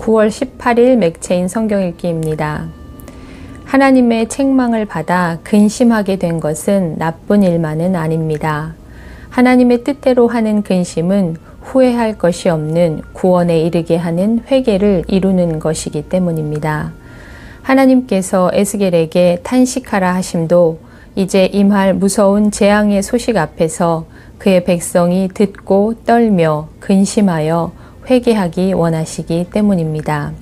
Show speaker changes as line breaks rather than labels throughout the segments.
9월 18일 맥체인 성경 읽기입니다. 하나님의 책망을 받아 근심하게 된 것은 나쁜 일만은 아닙니다. 하나님의 뜻대로 하는 근심은 후회할 것이 없는 구원에 이르게 하는 회개를 이루는 것이기 때문입니다. 하나님께서 에스겔에게 탄식하라 하심도 이제 임할 무서운 재앙의 소식 앞에서 그의 백성이 듣고 떨며 근심하여 회개하기 원하시기 때문입니다.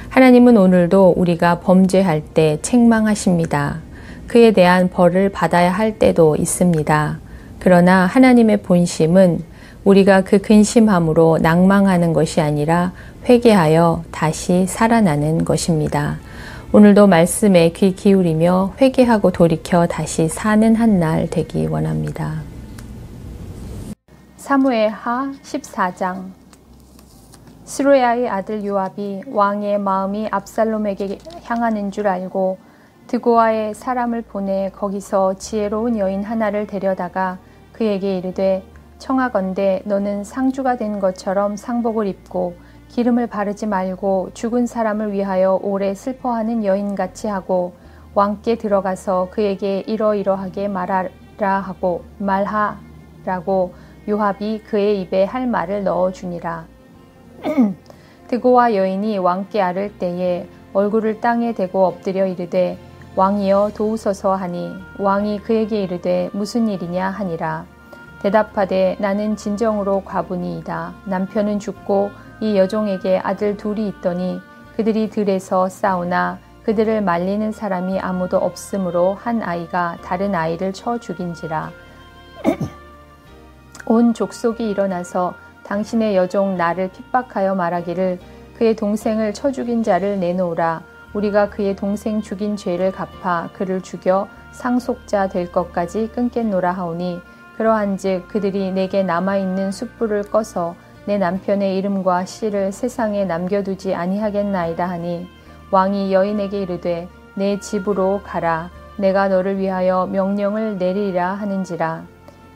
하나님은 오늘도 우리가 범죄할 때 책망하십니다. 그에 대한 벌을 받아야 할 때도 있습니다. 그러나 하나님의 본심은 우리가 그 근심함으로 낭망하는 것이 아니라 회개하여 다시 살아나는 것입니다. 오늘도 말씀에 귀 기울이며 회개하고 돌이켜 다시 사는 한 날 되기 원합니다. 사무엘하 14장. 스루야의 아들 요압이 왕의 마음이 압살롬에게 향하는 줄 알고 드고아에 사람을 보내 거기서 지혜로운 여인 하나를 데려다가 그에게 이르되 청하건대 너는 상주가 된 것처럼 상복을 입고 기름을 바르지 말고 죽은 사람을 위하여 오래 슬퍼하는 여인같이 하고 왕께 들어가서 그에게 이러이러하게 말하라고 요압이 그의 입에 할 말을 넣어주니라. 드고와 여인이 왕께 아를 때에 얼굴을 땅에 대고 엎드려 이르되 왕이여 도우소서 하니 왕이 그에게 이르되 무슨 일이냐 하니라. 대답하되 나는 진정으로 과부니이다. 남편은 죽고 이 여종에게 아들 둘이 있더니 그들이 들에서 싸우나 그들을 말리는 사람이 아무도 없으므로 한 아이가 다른 아이를 쳐 죽인지라. 온 족속이 일어나서 당신의 여종 나를 핍박하여 말하기를 그의 동생을 쳐 죽인 자를 내놓으라. 우리가 그의 동생 죽인 죄를 갚아 그를 죽여 상속자 될 것까지 끊겠노라 하오니 그러한즉 그들이 내게 남아있는 숯불을 꺼서 내 남편의 이름과 씨를 세상에 남겨두지 아니하겠나이다 하니 왕이 여인에게 이르되 내 집으로 가라. 내가 너를 위하여 명령을 내리리라 하는지라.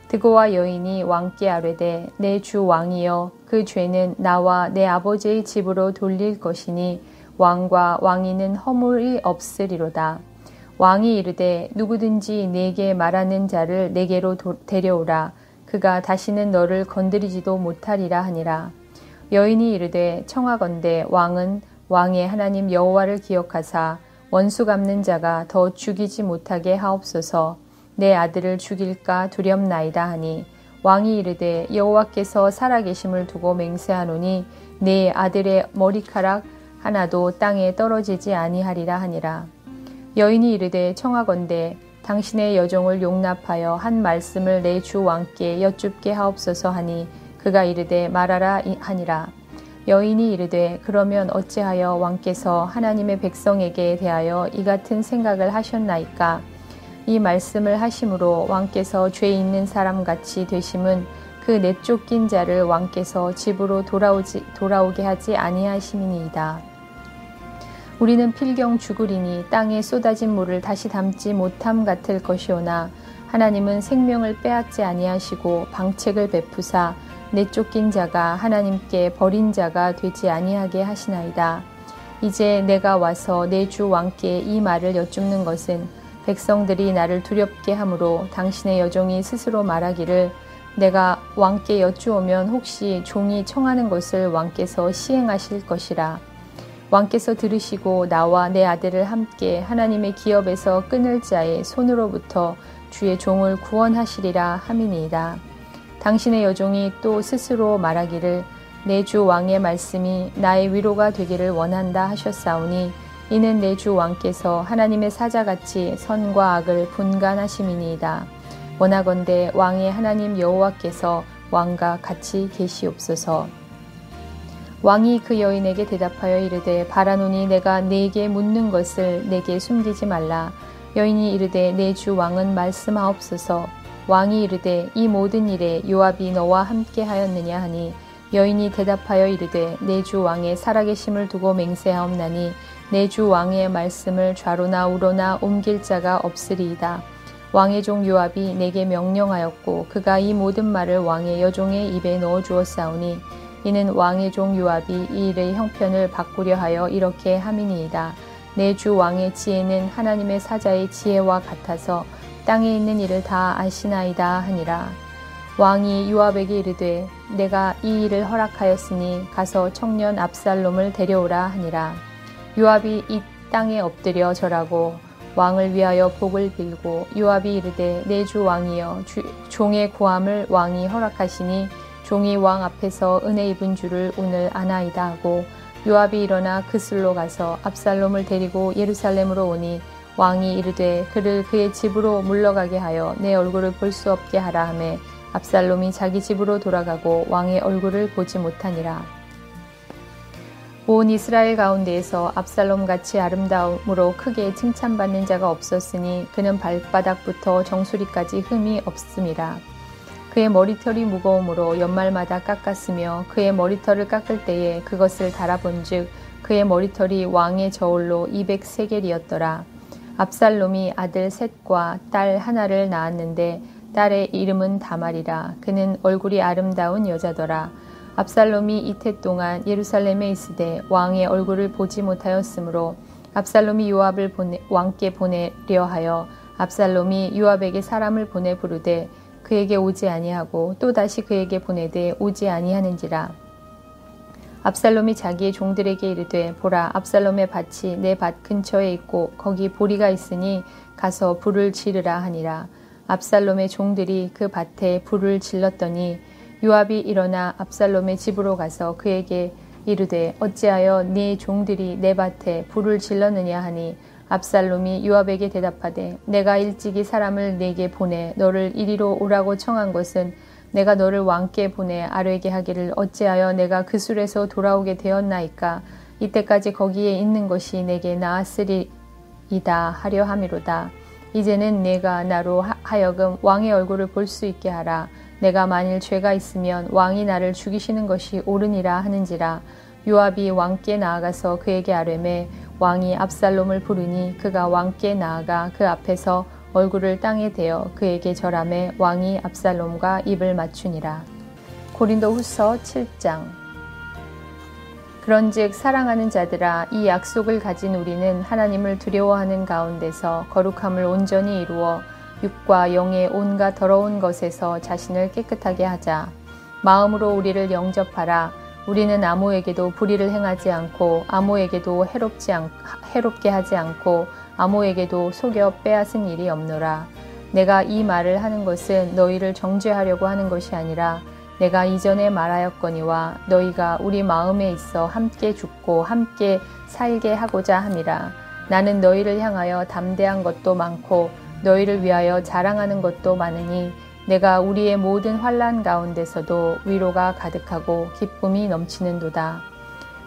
드고와 여인이 왕께 아뢰되 내 주 왕이여 그 죄는 나와 내 아버지의 집으로 돌릴 것이니 왕과 왕이는 허물이 없으리로다. 왕이 이르되 누구든지 내게 말하는 자를 내게로 데려오라. 그가 다시는 너를 건드리지도 못하리라 하니라. 여인이 이르되 청하건대 왕은 왕의 하나님 여호와를 기억하사 원수 갚는 자가 더 죽이지 못하게 하옵소서. 내 아들을 죽일까 두렵나이다 하니 왕이 이르되 여호와께서 살아계심을 두고 맹세하노니 내 아들의 머리카락 하나도 땅에 떨어지지 아니하리라 하니라. 여인이 이르되 청하건대 당신의 여종을 용납하여 한 말씀을 내 주 왕께 여쭙게 하옵소서 하니 그가 이르되 말하라 하니라. 여인이 이르되 그러면 어찌하여 왕께서 하나님의 백성에게 대하여 이 같은 생각을 하셨나이까? 이 말씀을 하심으로 왕께서 죄 있는 사람같이 되심은 그 내쫓긴 자를 왕께서 집으로 돌아오게 하지 아니하심이니이다. 우리는 필경 죽으리니 땅에 쏟아진 물을 다시 담지 못함 같을 것이오나 하나님은 생명을 빼앗지 아니하시고 방책을 베푸사 내쫓긴 자가 하나님께 버린 자가 되지 아니하게 하시나이다. 이제 내가 와서 내 주 왕께 이 말을 여쭙는 것은 백성들이 나를 두렵게 하므로 당신의 여종이 스스로 말하기를 내가 왕께 여쭈오면 혹시 종이 청하는 것을 왕께서 시행하실 것이라. 왕께서 들으시고 나와 내 아들을 함께 하나님의 기업에서 끊을 자의 손으로부터 주의 종을 구원하시리라 함이니이다. 당신의 여종이 또 스스로 말하기를 내 주 왕의 말씀이 나의 위로가 되기를 원한다 하셨사오니 이는 내 주 왕께서 하나님의 사자같이 선과 악을 분간하심이니이다. 원하건대 왕의 하나님 여호와께서 왕과 같이 계시옵소서. 왕이 그 여인에게 대답하여 이르되 바라노니 내가 네게 묻는 것을 내게 숨기지 말라. 여인이 이르되 내 주 왕은 말씀하옵소서. 왕이 이르되 이 모든 일에 요압이 너와 함께 하였느냐 하니 여인이 대답하여 이르되 내 주 왕의 살아계심을 두고 맹세하옵나니 내 주 왕의 말씀을 좌로나 우로나 옮길 자가 없으리이다. 왕의 종 요압이 내게 명령하였고 그가 이 모든 말을 왕의 여종의 입에 넣어 주었사오니 이는 왕의 종 요압이 이 일의 형편을 바꾸려 하여 이렇게 함이니이다. 내 주 왕의 지혜는 하나님의 사자의 지혜와 같아서 땅에 있는 일을 다 아시나이다 하니라. 왕이 요압에게 이르되 내가 이 일을 허락하였으니 가서 청년 압살롬을 데려오라 하니라. 요압이 이 땅에 엎드려 절하고 왕을 위하여 복을 빌고 요압이 이르되 내 주 왕이여 종의 고함을 왕이 허락하시니 종이 왕 앞에서 은혜 입은 줄을 오늘 아나이다 하고 요압이 일어나 그슬로 가서 압살롬을 데리고 예루살렘으로 오니 왕이 이르되 그를 그의 집으로 물러가게 하여 내 얼굴을 볼 수 없게 하라 하매 압살롬이 자기 집으로 돌아가고 왕의 얼굴을 보지 못하니라. 온 이스라엘 가운데에서 압살롬같이 아름다움으로 크게 칭찬받는 자가 없었으니 그는 발바닥부터 정수리까지 흠이 없음이라. 그의 머리털이 무거움으로 연말마다 깎았으며 그의 머리털을 깎을 때에 그것을 달아본즉 그의 머리털이 왕의 저울로 200세겔이었더라. 압살롬이 아들 셋과 딸 하나를 낳았는데 딸의 이름은 다말이라. 그는 얼굴이 아름다운 여자더라. 압살롬이 이태 동안 예루살렘에 있으되 왕의 얼굴을 보지 못하였으므로 압살롬이 요압을 왕께 보내려 하여 압살롬이 요압에게 사람을 보내 부르되 그에게 오지 아니하고 또다시 그에게 보내되 오지 아니하는지라. 압살롬이 자기의 종들에게 이르되 보라 압살롬의 밭이 내 밭 근처에 있고 거기 보리가 있으니 가서 불을 지르라 하니라. 압살롬의 종들이 그 밭에 불을 질렀더니 요압이 일어나 압살롬의 집으로 가서 그에게 이르되 어찌하여 네 종들이 내 밭에 불을 질렀느냐 하니 압살롬이 요압에게 대답하되 내가 일찍이 사람을 내게 보내 너를 이리로 오라고 청한 것은 내가 너를 왕께 보내 아뢰게 하기를 어찌하여 내가 그술에서 돌아오게 되었나이까 이때까지 거기에 있는 것이 내게 나았으리이다 하려 함이로다. 이제는 내가 나로 하여금 왕의 얼굴을 볼 수 있게 하라. 내가 만일 죄가 있으면 왕이 나를 죽이시는 것이 옳으니라 하는지라. 요압이 왕께 나아가서 그에게 아뢰매 왕이 압살롬을 부르니 그가 왕께 나아가 그 앞에서 얼굴을 땅에 대어 그에게 절하매 왕이 압살롬과 입을 맞추니라. 고린도후서 7장. 그런즉 사랑하는 자들아 이 약속을 가진 우리는 하나님을 두려워하는 가운데서 거룩함을 온전히 이루어 육과 영의 온갖 더러운 것에서 자신을 깨끗하게 하자. 마음으로 우리를 영접하라. 우리는 아무에게도 불의를 행하지 않고 아무에게도 해롭게 하지 않고 아무에게도 속여 빼앗은 일이 없노라. 내가 이 말을 하는 것은 너희를 정죄하려고 하는 것이 아니라 내가 이전에 말하였거니와 너희가 우리 마음에 있어 함께 죽고 함께 살게 하고자 함이라. 나는 너희를 향하여 담대한 것도 많고 너희를 위하여 자랑하는 것도 많으니 내가 우리의 모든 환난 가운데서도 위로가 가득하고 기쁨이 넘치는도다.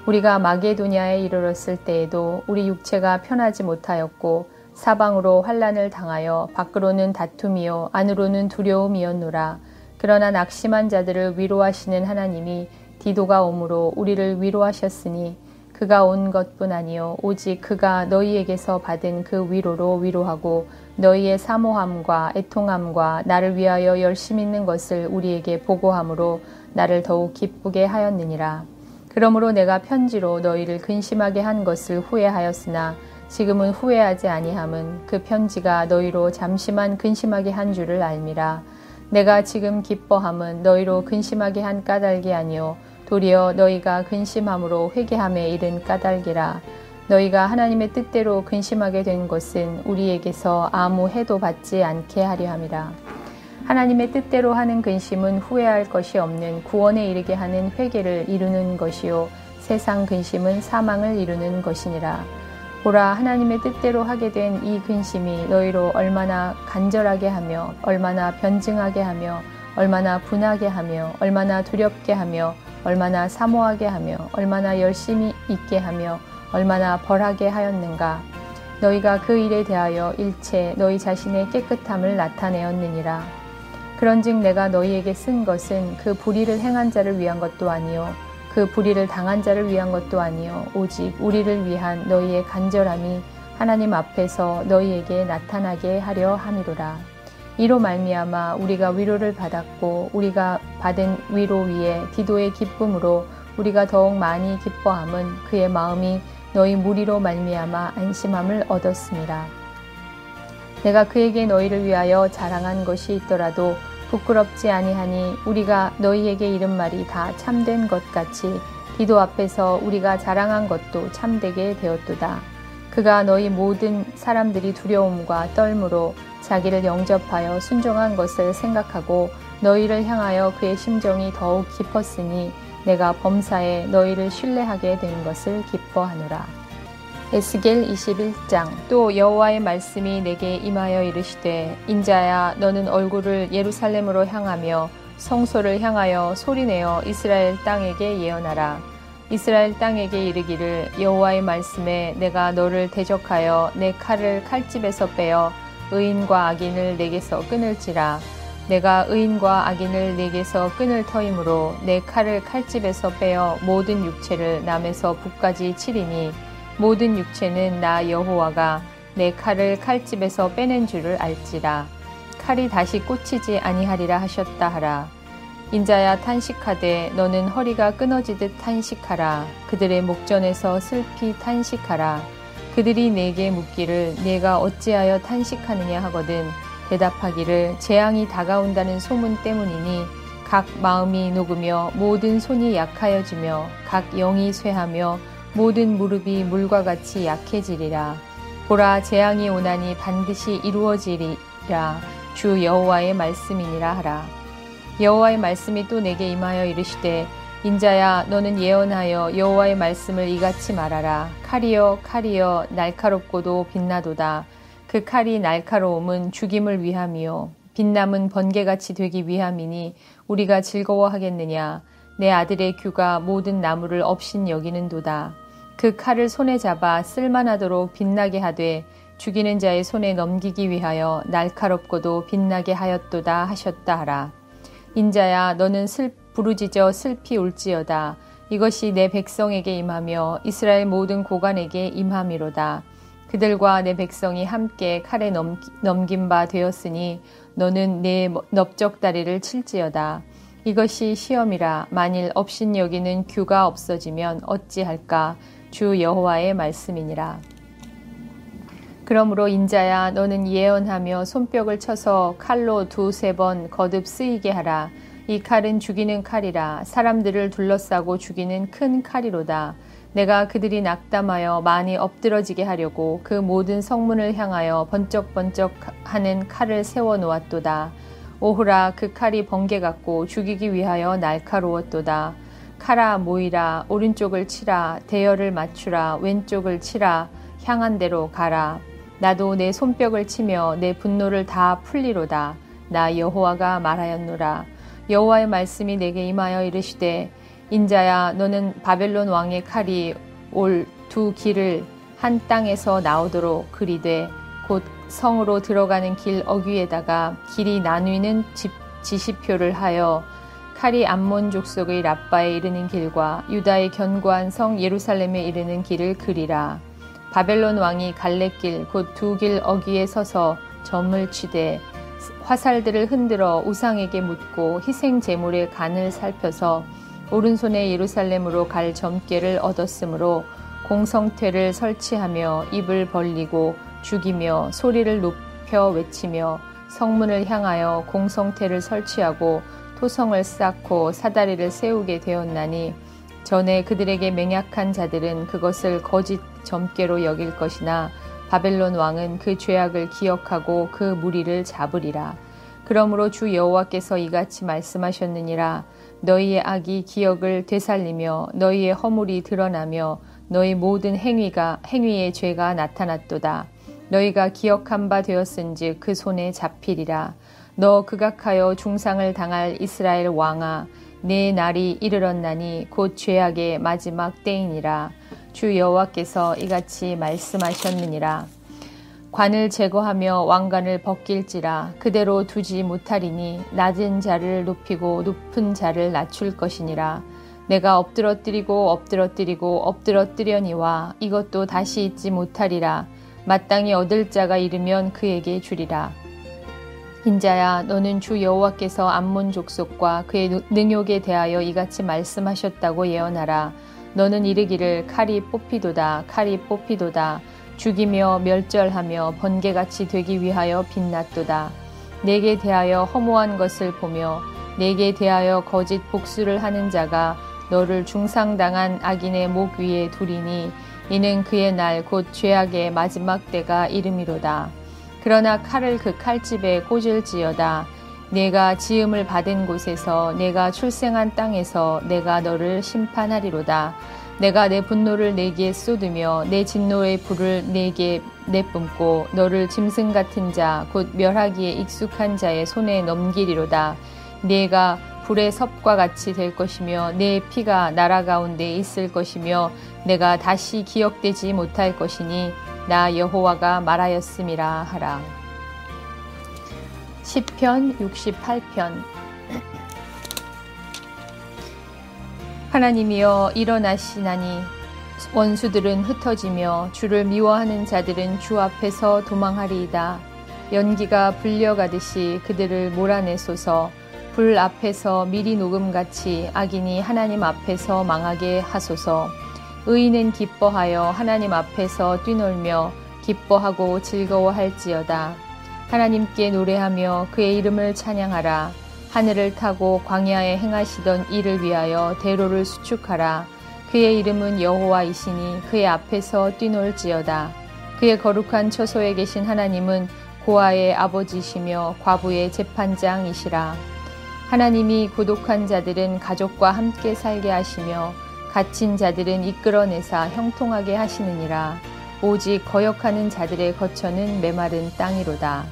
우리가 마게도냐에 이르렀을 때에도 우리 육체가 편하지 못하였고 사방으로 환난을 당하여 밖으로는 다툼이요 안으로는 두려움이었노라. 그러나 낙심한 자들을 위로하시는 하나님이 디도가 오므로 우리를 위로하셨으니 그가 온 것뿐 아니요 오직 그가 너희에게서 받은 그 위로로 위로하고 너희의 사모함과 애통함과 나를 위하여 열심 있는 것을 우리에게 보고함으로 나를 더욱 기쁘게 하였느니라. 그러므로 내가 편지로 너희를 근심하게 한 것을 후회하였으나 지금은 후회하지 아니함은 그 편지가 너희로 잠시만 근심하게 한 줄을 알미라. 내가 지금 기뻐함은 너희로 근심하게 한 까닭이 아니요 도리어 너희가 근심함으로 회개함에 이른 까닭이라. 너희가 하나님의 뜻대로 근심하게 된 것은 우리에게서 아무 해도 받지 않게 하려 함이라. 하나님의 뜻대로 하는 근심은 후회할 것이 없는 구원에 이르게 하는 회개를 이루는 것이요 세상 근심은 사망을 이루는 것이니라. 보라 하나님의 뜻대로 하게 된 이 근심이 너희로 얼마나 간절하게 하며 얼마나 변증하게 하며 얼마나 분하게 하며 얼마나 두렵게 하며 얼마나 사모하게 하며 얼마나 열심히 있게 하며 얼마나 벌하게 하였는가. 너희가 그 일에 대하여 일체 너희 자신의 깨끗함을 나타내었느니라. 그런즉 내가 너희에게 쓴 것은 그 불의를 행한 자를 위한 것도 아니요 그 불의를 당한 자를 위한 것도 아니요 오직 우리를 위한 너희의 간절함이 하나님 앞에서 너희에게 나타나게 하려 함이로라. 이로 말미암아 우리가 위로를 받았고 우리가 받은 위로 위에 디도의 기쁨으로 우리가 더욱 많이 기뻐함은 그의 마음이 너희 무리로 말미암아 안심함을 얻었습니다. 내가 그에게 너희를 위하여 자랑한 것이 있더라도 부끄럽지 아니하니 우리가 너희에게 이른 말이 다 참된 것 같이 디도 앞에서 우리가 자랑한 것도 참되게 되었도다. 그가 너희 모든 사람들이 두려움과 떨므로 자기를 영접하여 순종한 것을 생각하고 너희를 향하여 그의 심정이 더욱 깊었으니 내가 범사에 너희를 신뢰하게 된 것을 기뻐하노라. 에스겔 21장. 또 여호와의 말씀이 내게 임하여 이르시되 인자야 너는 얼굴을 예루살렘으로 향하며 성소를 향하여 소리내어 이스라엘 땅에게 예언하라. 이스라엘 땅에게 이르기를 여호와의 말씀에 내가 너를 대적하여 내 칼을 칼집에서 빼어 의인과 악인을 내게서 끊을지라. 내가 의인과 악인을 내게서 끊을 터이므로 내 칼을 칼집에서 빼어 모든 육체를 남에서 북까지 치리니 모든 육체는 나 여호와가 내 칼을 칼집에서 빼낸 줄을 알지라. 칼이 다시 꽂히지 아니하리라 하셨다 하라. 인자야 탄식하되 너는 허리가 끊어지듯 탄식하라. 그들의 목전에서 슬피 탄식하라. 그들이 내게 묻기를 내가 어찌하여 탄식하느냐 하거든 대답하기를 재앙이 다가온다는 소문 때문이니 각 마음이 녹으며 모든 손이 약하여지며 각 영이 쇠하며 모든 무릎이 물과 같이 약해지리라. 보라 재앙이 오나니 반드시 이루어지리라. 주 여호와의 말씀이니라 하라. 여호와의 말씀이 또 내게 임하여 이르시되 인자야 너는 예언하여 여호와의 말씀을 이같이 말하라. 칼이여 칼이여 날카롭고도 빛나도다. 그 칼이 날카로움은 죽임을 위함이요 빛남은 번개같이 되기 위함이니 우리가 즐거워하겠느냐. 내 아들의 규가 모든 나무를 업신 여기는도다. 그 칼을 손에 잡아 쓸만하도록 빛나게 하되 죽이는 자의 손에 넘기기 위하여 날카롭고도 빛나게 하였도다 하셨다 하라. 인자야 너는 부르짖어 슬피 울지어다. 이것이 내 백성에게 임하며 이스라엘 모든 고관에게 임함이로다. 그들과 내 백성이 함께 칼에 넘긴 바 되었으니 너는 내 넓적다리를 칠지어다. 이것이 시험이라. 만일 업신 여기는 규가 없어지면 어찌할까. 주 여호와의 말씀이니라. 그러므로 인자야 너는 예언하며 손뼉을 쳐서 칼로 두세 번 거듭 쓰이게 하라. 이 칼은 죽이는 칼이라. 사람들을 둘러싸고 죽이는 큰 칼이로다. 내가 그들이 낙담하여 많이 엎드러지게 하려고 그 모든 성문을 향하여 번쩍번쩍 하는 칼을 세워 놓았도다. 오호라 그 칼이 번개 같고 죽이기 위하여 날카로웠도다. 칼아 모이라. 오른쪽을 치라. 대열을 맞추라. 왼쪽을 치라. 향한 대로 가라. 나도 내 손뼉을 치며 내 분노를 다 풀리로다. 나 여호와가 말하였노라. 여호와의 말씀이 내게 임하여 이르시되 인자야 너는 바벨론 왕의 칼이 올 두 길을 한 땅에서 나오도록 그리되 곧 성으로 들어가는 길 어귀에다가 길이 나뉘는 지시표를 하여 칼이 암몬 족속의 랍바에 이르는 길과 유다의 견고한 성 예루살렘에 이르는 길을 그리라. 바벨론 왕이 갈래길 곧 두 길 어귀에 서서 점을 치되 화살들을 흔들어 우상에게 묻고 희생 제물의 간을 살펴서 오른손에 예루살렘으로 갈 점괘를 얻었으므로 공성퇴를 설치하며 입을 벌리고 죽이며 소리를 높여 외치며 성문을 향하여 공성퇴를 설치하고 토성을 쌓고 사다리를 세우게 되었나니 전에 그들에게 맹약한 자들은 그것을 거짓 점괘로 여길 것이나 바벨론 왕은 그 죄악을 기억하고 그 무리를 잡으리라. 그러므로 주 여호와께서 이같이 말씀하셨느니라. 너희의 악이 기억을 되살리며 너희의 허물이 드러나며 너희 모든 행위의 죄가 나타났도다. 너희가 기억한 바 되었은즉 그 손에 잡히리라. 너 극악하여 중상을 당할 이스라엘 왕아, 내 날이 이르렀나니 곧 죄악의 마지막 때이니라. 주 여호와께서 이같이 말씀하셨느니라. 관을 제거하며 왕관을 벗길지라. 그대로 두지 못하리니 낮은 자를 높이고 높은 자를 낮출 것이니라. 내가 엎드러뜨리려니와 이것도 다시 잊지 못하리라. 마땅히 얻을 자가 이르면 그에게 주리라. 인자야, 너는 주 여호와께서 암몬 족속과 그의 능욕에 대하여 이같이 말씀하셨다고 예언하라. 너는 이르기를 칼이 뽑히도다, 칼이 뽑히도다. 죽이며 멸절하며 번개같이 되기 위하여 빛났도다. 내게 대하여 허무한 것을 보며 내게 대하여 거짓 복수를 하는 자가 너를 중상당한 악인의 목 위에 두리니 이는 그의 날 곧 죄악의 마지막 때가 이름이로다. 그러나 칼을 그 칼집에 꽂을지어다. 내가 지음을 받은 곳에서 내가 출생한 땅에서 내가 너를 심판하리로다. 내가 내 분노를 내게 쏟으며 내 진노의 불을 내게 내뿜고 너를 짐승 같은 자 곧 멸하기에 익숙한 자의 손에 넘기리로다. 내가 불의 섭과 같이 될 것이며 내 피가 나라 가운데 있을 것이며 내가 다시 기억되지 못할 것이니 나 여호와가 말하였음이라 하라. 시편 68편. 하나님이여 일어나시나니 원수들은 흩어지며 주를 미워하는 자들은 주 앞에서 도망하리이다. 연기가 불려가듯이 그들을 몰아내소서. 불 앞에서 미리 녹음같이 악인이 하나님 앞에서 망하게 하소서. 의인은 기뻐하여 하나님 앞에서 뛰놀며 기뻐하고 즐거워할지어다. 하나님께 노래하며 그의 이름을 찬양하라. 하늘을 타고 광야에 행하시던 일을 위하여 대로를 수축하라. 그의 이름은 여호와이시니 그의 앞에서 뛰놀지어다. 그의 거룩한 처소에 계신 하나님은 고아의 아버지시며 과부의 재판장이시라. 하나님이 고독한 자들은 가족과 함께 살게 하시며 갇힌 자들은 이끌어내사 형통하게 하시느니라. 오직 거역하는 자들의 거처는 메마른 땅이로다.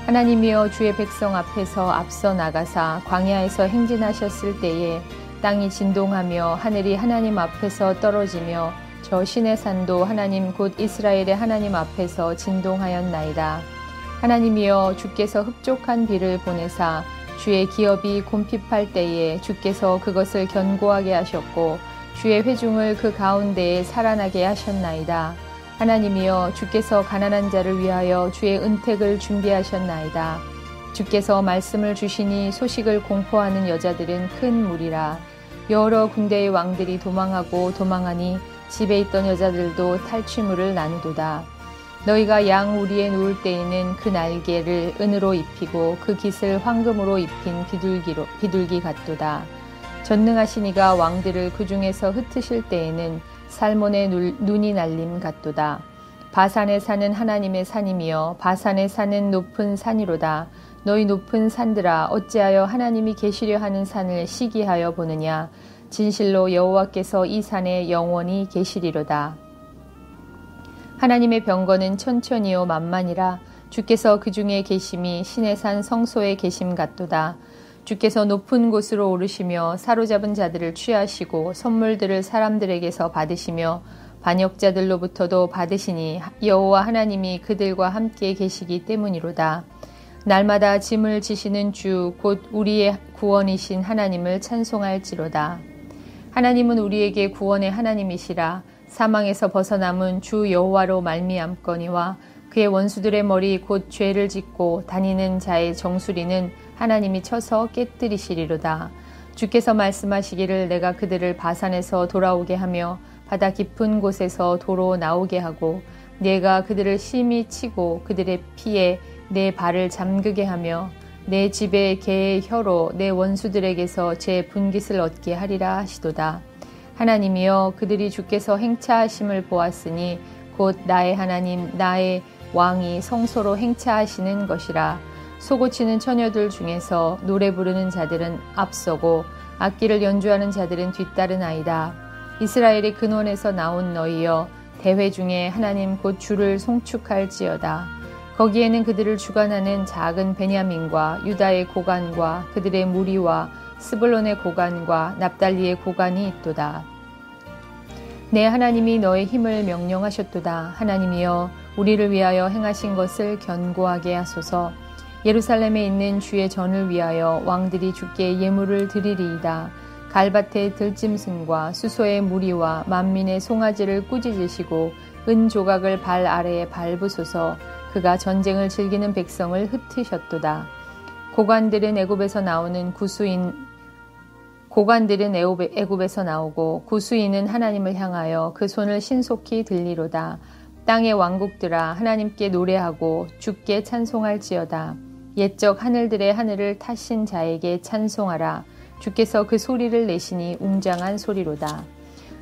하나님이여 주의 백성 앞에서 앞서 나가사 광야에서 행진하셨을 때에 땅이 진동하며 하늘이 하나님 앞에서 떨어지며 저 신의 산도 하나님 곧 이스라엘의 하나님 앞에서 진동하였나이다. 하나님이여 주께서 흡족한 비를 보내사 주의 기업이 곰핍할 때에 주께서 그것을 견고하게 하셨고 주의 회중을 그 가운데에 살아나게 하셨나이다. 하나님이여 주께서 가난한 자를 위하여 주의 은택을 준비하셨나이다. 주께서 말씀을 주시니 소식을 공포하는 여자들은 큰 무리라. 여러 군대의 왕들이 도망하고 도망하니 집에 있던 여자들도 탈취물을 나누도다. 너희가 양 우리에 누울 때에는 그 날개를 은으로 입히고 그 깃을 황금으로 입힌 비둘기 같도다. 전능하신 이가 왕들을 그 중에서 흩으실 때에는 살몬의 눈이 날림 같도다. 바산에 사는 하나님의 산이며 바산에 사는 높은 산이로다. 너희 높은 산들아 어찌하여 하나님이 계시려 하는 산을 시기하여 보느냐. 진실로 여호와께서 이 산에 영원히 계시리로다. 하나님의 병거는 천천히요 만만이라. 주께서 그 중에 계심이 신의 산 성소에 계심 같도다. 주께서 높은 곳으로 오르시며 사로잡은 자들을 취하시고 선물들을 사람들에게서 받으시며 반역자들로부터도 받으시니 여호와 하나님이 그들과 함께 계시기 때문이로다. 날마다 짐을 지시는 주 곧 우리의 구원이신 하나님을 찬송할지로다. 하나님은 우리에게 구원의 하나님이시라. 사망에서 벗어남은 주 여호와로 말미암거니와 그의 원수들의 머리 곧 죄를 짓고 다니는 자의 정수리는 하나님이 쳐서 깨뜨리시리로다. 주께서 말씀하시기를 내가 그들을 바산에서 돌아오게 하며 바다 깊은 곳에서 도로 나오게 하고 내가 그들을 심히 치고 그들의 피에 내 발을 잠그게 하며 내 집에 개의 혀로 내 원수들에게서 제 분깃을 얻게 하리라 하시도다. 하나님이여 그들이 주께서 행차하심을 보았으니 곧 나의 하나님 나의 왕이 성소로 행차하시는 것이라. 소고치는 처녀들 중에서 노래 부르는 자들은 앞서고 악기를 연주하는 자들은 뒤따르나이다. 이스라엘의 근원에서 나온 너희여 대회 중에 하나님 곧 주를 송축할지어다. 거기에는 그들을 주관하는 작은 베냐민과 유다의 고관과 그들의 무리와 스불론의 고관과 납달리의 고관이 있도다. 내 하나님이 너의 힘을 명령하셨도다. 하나님이여 우리를 위하여 행하신 것을 견고하게 하소서. 예루살렘에 있는 주의 전을 위하여 왕들이 주께 예물을 드리리이다. 갈밭의 들짐승과 수소의 무리와 만민의 송아지를 꾸짖으시고 은 조각을 발 아래에 밟으소서. 그가 전쟁을 즐기는 백성을 흩으셨도다. 고관들은 애굽에서 나오고 구수인은 하나님을 향하여 그 손을 신속히 들리로다. 땅의 왕국들아 하나님께 노래하고 주께 찬송할지어다. 옛적 하늘들의 하늘을 타신 자에게 찬송하라. 주께서 그 소리를 내시니 웅장한 소리로다.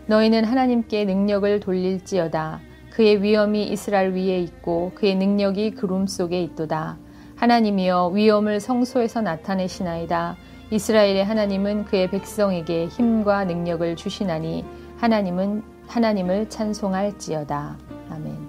너희는 하나님께 능력을 돌릴지어다. 그의 위엄이 이스라엘 위에 있고 그의 능력이 구름 속에 있도다. 하나님이여 위엄을 성소에서 나타내시나이다. 이스라엘의 하나님은 그의 백성에게 힘과 능력을 주시나니 하나님을 찬송할지어다. 아멘.